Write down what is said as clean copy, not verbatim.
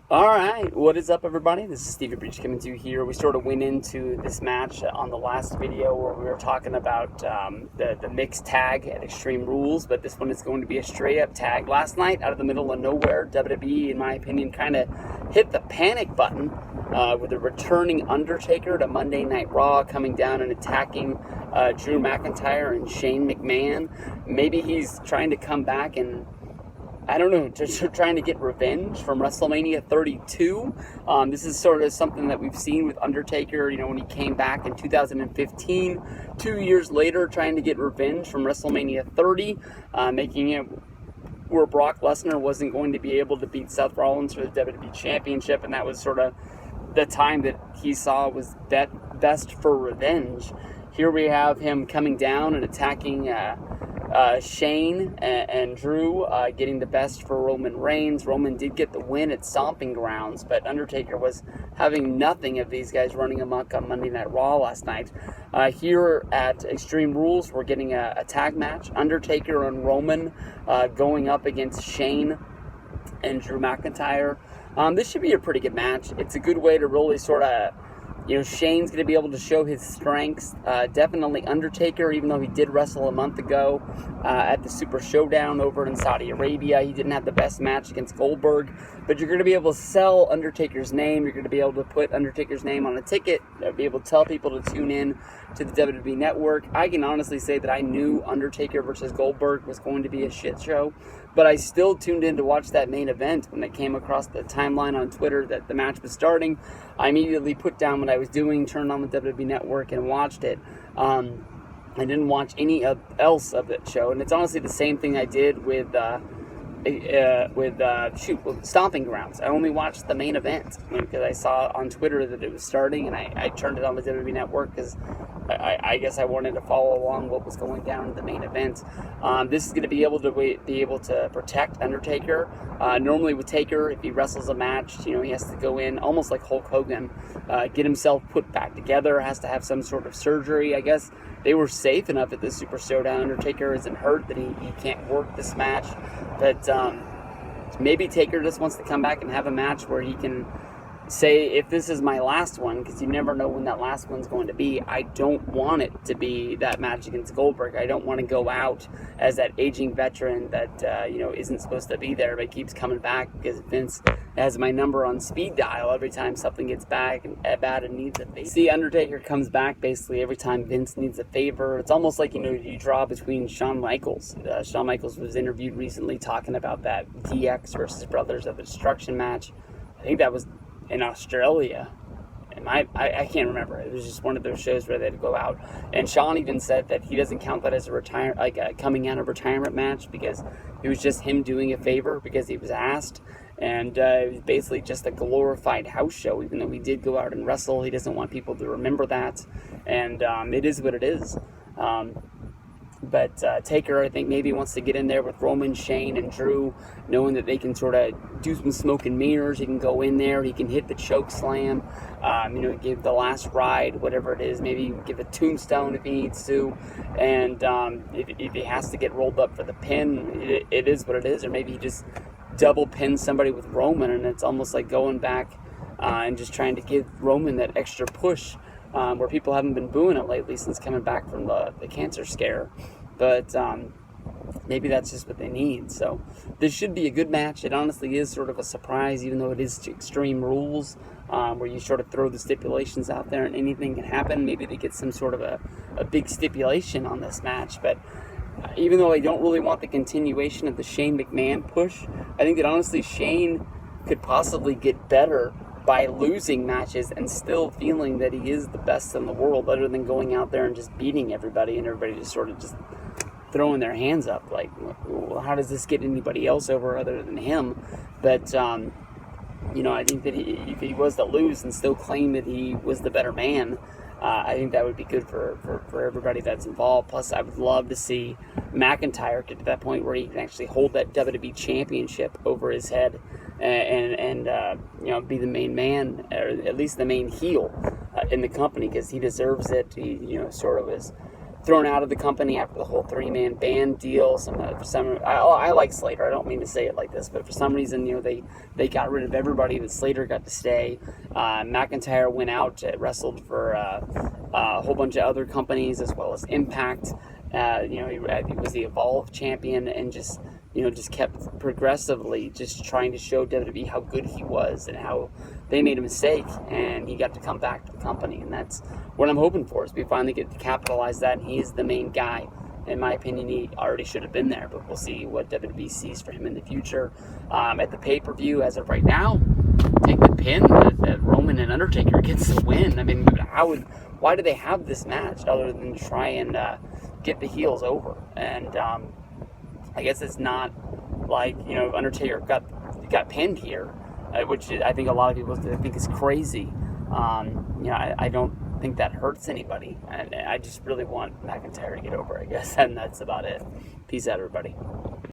All right, what is up, everybody? This is Stevie Breach coming to you here. We sort of went into this match on the last video where we were talking about the mixed tag at Extreme Rules, but this one is going to be a straight-up tag. Last night, out of the middle of nowhere, WWE, in my opinion, kind of hit the panic button with a returning Undertaker to Monday Night Raw, coming down and attacking Drew McIntyre and Shane McMahon. Maybe he's trying to come back and I don't know, just trying to get revenge from WrestleMania 32. This is sort of something that we've seen with Undertaker, when he came back in 2015, 2 years later, trying to get revenge from WrestleMania 30, making it where Brock Lesnar wasn't going to be able to beat Seth Rollins for the WWE Championship, and that was sort of the time that he saw was best for revenge. Here we have him coming down and attacking Shane and Drew, getting the best for Roman Reigns. Roman did get the win at Stomping Grounds, but Undertaker was having nothing of these guys running amok on Monday Night Raw last night. Here at Extreme Rules, we're getting a tag match. Undertaker and Roman going up against Shane and Drew McIntyre. This should be a pretty good match. It's a good way to really sort of Shane's going to be able to show his strengths. Definitely Undertaker, even though he did wrestle a month ago at the Super Showdown over in Saudi Arabia. He didn't have the best match against Goldberg. But you're going to be able to sell Undertaker's name. You're going to be able to put Undertaker's name on a ticket. You'll be able to tell people to tune in to the WWE Network. I can honestly say that I knew Undertaker versus Goldberg was going to be a shit show. But I still tuned in to watch that main event when it came across the timeline on Twitter that the match was starting. I immediately put down what I was doing, turned on the WWE Network, and watched it. I didn't watch any else of that show, and it's honestly the same thing I did with Stomping Grounds. I only watched the main event because I saw on Twitter that it was starting, and I turned it on the WWE Network because I guess I wanted to follow along what was going down in the main event. This is going to be able to protect Undertaker. Normally with Taker, if he wrestles a match, he has to go in almost like Hulk Hogan, get himself put back together, has to have some sort of surgery. I guess they were safe enough at the Super Showdown. Undertaker isn't hurt that he can't work this match, but maybe Taker just wants to come back and have a match where he can say, if this is my last one, because you never know when that last one's going to be, I don't want it to be that match against Goldberg. I don't want to go out as that aging veteran that isn't supposed to be there but keeps coming back because Vince has my number on speed dial every time something gets bad and needs a favor. See, Undertaker comes back basically every time Vince needs a favor. It's almost like you draw between Shawn Michaels. Shawn Michaels was interviewed recently talking about that DX versus Brothers of Destruction match. I think that was in Australia, and I can't remember. It was just one of those shows where they'd go out, and Shawn even said that he doesn't count that as a coming out of retirement match because it was just him doing a favor because he was asked, and it was basically just a glorified house show. Even though he did go out and wrestle, he doesn't want people to remember that, and it is what it is. But Taker, I think, maybe wants to get in there with Roman, Shane, and Drew, knowing that they can sort of do some smoke and mirrors. He can go in there. He can hit the choke slam, give the last ride, whatever it is. Maybe give a tombstone if he needs to. And if he has to get rolled up for the pin, it is what it is. Or maybe he just double pins somebody with Roman, and it's almost like going back and just trying to give Roman that extra push. Where people haven't been booing it lately since coming back from the cancer scare. But maybe that's just what they need. So this should be a good match. It honestly is sort of a surprise, even though it is Extreme Rules, where you sort of throw the stipulations out there and anything can happen. Maybe they get some sort of a big stipulation on this match. But even though I don't really want the continuation of the Shane McMahon push, I think that honestly Shane could possibly get better by losing matches and still feeling that he is the best in the world, other than going out there and just beating everybody and everybody just sort of just throwing their hands up like, well, how does this get anybody else over other than him? But I think that if he was to lose and still claim that he was the better man, I think that would be good for everybody that's involved. Plus, I would love to see McIntyre get to that point where he can actually hold that WWE Championship over his head and be the main man, or at least the main heel in the company, because he deserves it. He sort of is thrown out of the company after the whole 3-man band deal. I like Slater. I don't mean to say it like this, but for some reason, they got rid of everybody, but Slater got to stay. McIntyre went out, wrestled for a whole bunch of other companies as well as Impact. He was the Evolve champion and just kept progressively just trying to show WWE how good he was and how they made a mistake, and he got to come back to the company. And that's what I'm hoping for, is we finally get to capitalize that, and he is the main guy. In my opinion, he already should have been there, but we'll see what WWE sees for him in the future. At the pay-per-view, as of right now, take the pin that Roman and Undertaker gets the win. I mean, why do they have this match other than to try and get the heels over? And I guess it's not like, Undertaker got pinned here, which I think a lot of people think is crazy. I don't think that hurts anybody, and I just really want McIntyre to get over, I guess, and that's about it. Peace out, everybody.